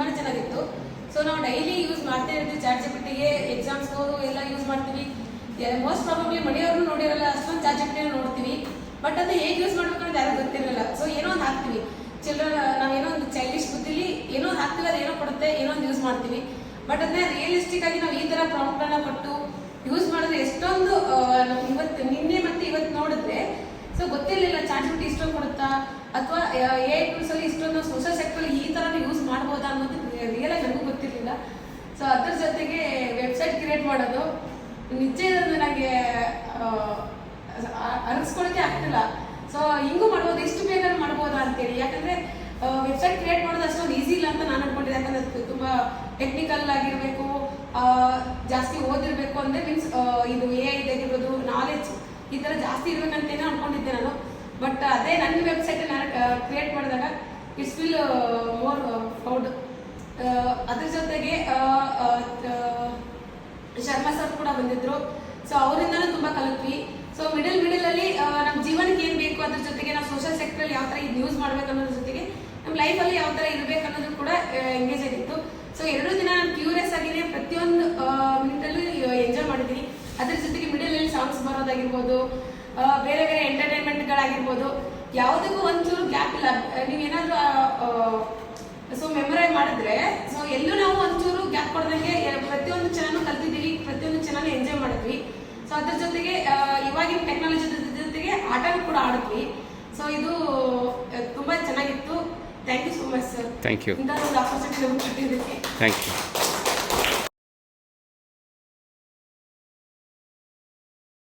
ತುಂಬಾ ಚೆನ್ನಾಗಿತ್ತು. ಸೊ ನಾವು ಡೈಲಿ ಯೂಸ್ ಮಾಡ್ತಾ ಇರ್ತೀವಿ ಚಾಟ್ ಜಿಪಿಟಿಗೆ, ಎಕ್ಸಾಮ್ಸ್ಗೂ ಎಲ್ಲ ಯೂಸ್ ಮಾಡ್ತೀವಿ. ಮೋಸ್ಟ್ ಪ್ರಾಬಬ್ಲಿ ಮನೆಯವ್ರನ್ನೂ ನೋಡಿರಲ್ಲ, ಅಷ್ಟೊಂದು ಚಾಟ್ ಜಿಪಿಟಿನ ನೋಡ್ತೀವಿ. ಬಟ್ ಅದು ಹೇಗೆ ಯೂಸ್ ಮಾಡ್ಬೇಕು ಅಂತ ಯಾರು ಗೊತ್ತಿರಲ್ಲ. ಸೊ ಏನೋ ಒಂದು ಹಾಕ್ತೀವಿ, ನಾವೇನೋ ಒಂದು ಚೈಲ್ಡಿಶ್ ಬುದ್ಧಿಲಿ ಏನೋ ಒಂದು ಹಾಕ್ತೀವಿ, ಅದು ಏನೋ ಕೊಡುತ್ತೆ, ಏನೋ ಒಂದು ಯೂಸ್ ಮಾಡ್ತೀವಿ. ಬಟ್ ಅದನ್ನ ರಿಯಲಿಸ್ಟಿಕ್ ಆಗಿ ನಾವು ಈ ಥರ ಪ್ರಾಂಪ್ಟನ್ನು ಕೊಟ್ಟು ಯೂಸ್ ಮಾಡಿದ್ರೆ ಎಷ್ಟೊಂದು ನಿನ್ನೆ ಮತ್ತೆ ಇವತ್ತು ನೋಡಿದ್ರೆ ಸೊ ಗೊತ್ತಿರಲಿಲ್ಲ ಚಾಟ್ ಜಿಪಿಟಿ ಇಷ್ಟೊಂದು ಕೊಡುತ್ತಾ, ಅಥವಾ AI ಟೂಲ್ಸ್ ಅಲ್ಲಿ ಇಷ್ಟೊಂದು ಸೋಷಿಯಲ್ ಸೆಕ್ಟರ್ ಈ ತರ ಯೂಸ್ ಮಾಡ್ಬೋದಾ ಅನ್ನೋದು ರಿಯಲ್ ಆಗಿ ನನಗೂ ಗೊತ್ತಿರಲಿಲ್ಲ. ಸೊ ಅದ್ರ ಜೊತೆಗೆ ವೆಬ್ಸೈಟ್ ಕ್ರಿಯೇಟ್ ಮಾಡೋದು ನಿಜ ನನಗೆ ಅರಗಿಸ್ಕೊಳಕ್ಕೆ ಆಗ್ತಿಲ್ಲ. ಸೊ ಹಿಂಗೂ ಮಾಡ್ಬೋದು, ಎಷ್ಟು ಬೇಕಾದ್ರೂ ಮಾಡ್ಬೋದಾ ಅಂತೇಳಿ. ಯಾಕಂದ್ರೆ ವೆಬ್ಸೈಟ್ ಕ್ರಿಯೇಟ್ ಮಾಡೋದು ಅಷ್ಟೊಂದು ಈಸಿ ಇಲ್ಲ ಅಂತ ನಾನು ಅನ್ಕೊಂಡಿದ್ದೆ. ಯಾಕಂದ್ರೆ ಅದು ತುಂಬಾ ಟೆಕ್ನಿಕಲ್ ಆಗಿರ್ಬೇಕು, ಜಾಸ್ತಿ ಓದಿರ್ಬೇಕು ಅಂದ್ರೆ ಮೀನ್ಸ್ ಇದು AI ಇದಾಗಿರ್ಬೋದು, ನಾಲೆಜ್ ಈ ತರ ಜಾಸ್ತಿ ಇರ್ಬೇಕಂತೇನೋ ಅನ್ಕೊಂಡಿದ್ದೆ ನಾನು. ಬಟ್ ಅದೇ ನನ್ನ ವೆಬ್ಸೈಟ್ ಕ್ರಿಯೇಟ್ ಮಾಡಿದಾಗ ಇಟ್ಸ್ ಫೀಲ್ ಮೋರ್ ಪ್ರೌಡ್. ಅದ್ರ ಜೊತೆಗೆ ಶರ್ಮಾ ಸರ್ ಕೂಡ ಬಂದಿದ್ರು. ಸೊ ಅವರಿಂದನೂ ತುಂಬಾ ಕಲಿತ್ವಿ. ಸೊ ಮಿಡಲ್ ಅಲ್ಲಿ ನಮ್ಮ ಜೀವನಕ್ಕೆ ಏನ್ ಬೇಕು, ಅದ್ರ ಜೊತೆಗೆ ನಾವು ಸೋಷಿಯಲ್ ಸೆಕ್ಟರ್ ಅಲ್ಲಿ ಯಾವ ತರ ಇದು ಯೂಸ್ ಮಾಡ್ಬೇಕು ಅನ್ನೋದ್ರ ಜೊತೆಗೆ ನಮ್ಮ ಲೈಫಲ್ಲಿ ಯಾವ ತರ ಇರ್ಬೇಕು ಅನ್ನೋದು ಕೂಡ ಎಂಗೇಜ್ ಆಗಿತ್ತು. ಸೊ 2 ದಿನ ನಾನು ಕ್ಯೂರಿಯಸ್ ಆಗಿದೆ, ಪ್ರತಿಯೊಂದು ಮಿನಿಟಲ್ಲೂ ಎಂಜಾಯ್ ಮಾಡಿದ್ದೀನಿ. ಅದ್ರ ಜೊತೆಗೆ ಮಿಡಲ್ ಅಲ್ಲಿ ಸಾಂಗ್ಸ್ ಬರೋದಾಗಿರ್ಬೋದು, ಬೇರೆ ಬೇರೆ ಎಂಟರ್ಟೈನ್ಮೆಂಟ್ಗಳಾಗಿರ್ಬೋದು, ಯಾವುದಕ್ಕೂ ಒಂಚೂರು ಗ್ಯಾಪ್ ಇಲ್ಲ. ನೀವೇನಾದ್ರೂ ಸೊ ಮೆಮೊರೈಸ್ ಮಾಡಿದ್ರೆ ಸೊ ಎಲ್ಲೂ ನಾವು ಒಂಚೂರು ಗ್ಯಾಪ್ ಕೊಡ್ದಂಗೆ ಪ್ರತಿಯೊಂದು ಚೆನ್ನಾಗಿ ಕಲ್ತಿದ್ದೀವಿ, ಪ್ರತಿಯೊಂದು ಚೆನ್ನಾಗಿ ಎಂಜಾಯ್ ಮಾಡಿದ್ವಿ. ಸೊ ಅದ್ರ ಜೊತೆಗೆ ಇವಾಗಿನ ಟೆಕ್ನಾಲಜಿ ಜೊತೆಗೆ ಆಟನೂ ಕೂಡ ಆಡಿದ್ವಿ. ಸೊ ಇದು ತುಂಬಾ ಚೆನ್ನಾಗಿತ್ತು. Thank you so much sir. Thank you. ಇಂಥ ಒಂದು ಆಪರ್ಚುನಿಟಿ ಕೊಟ್ಟಿದ್ದಕ್ಕೆ. Thank you.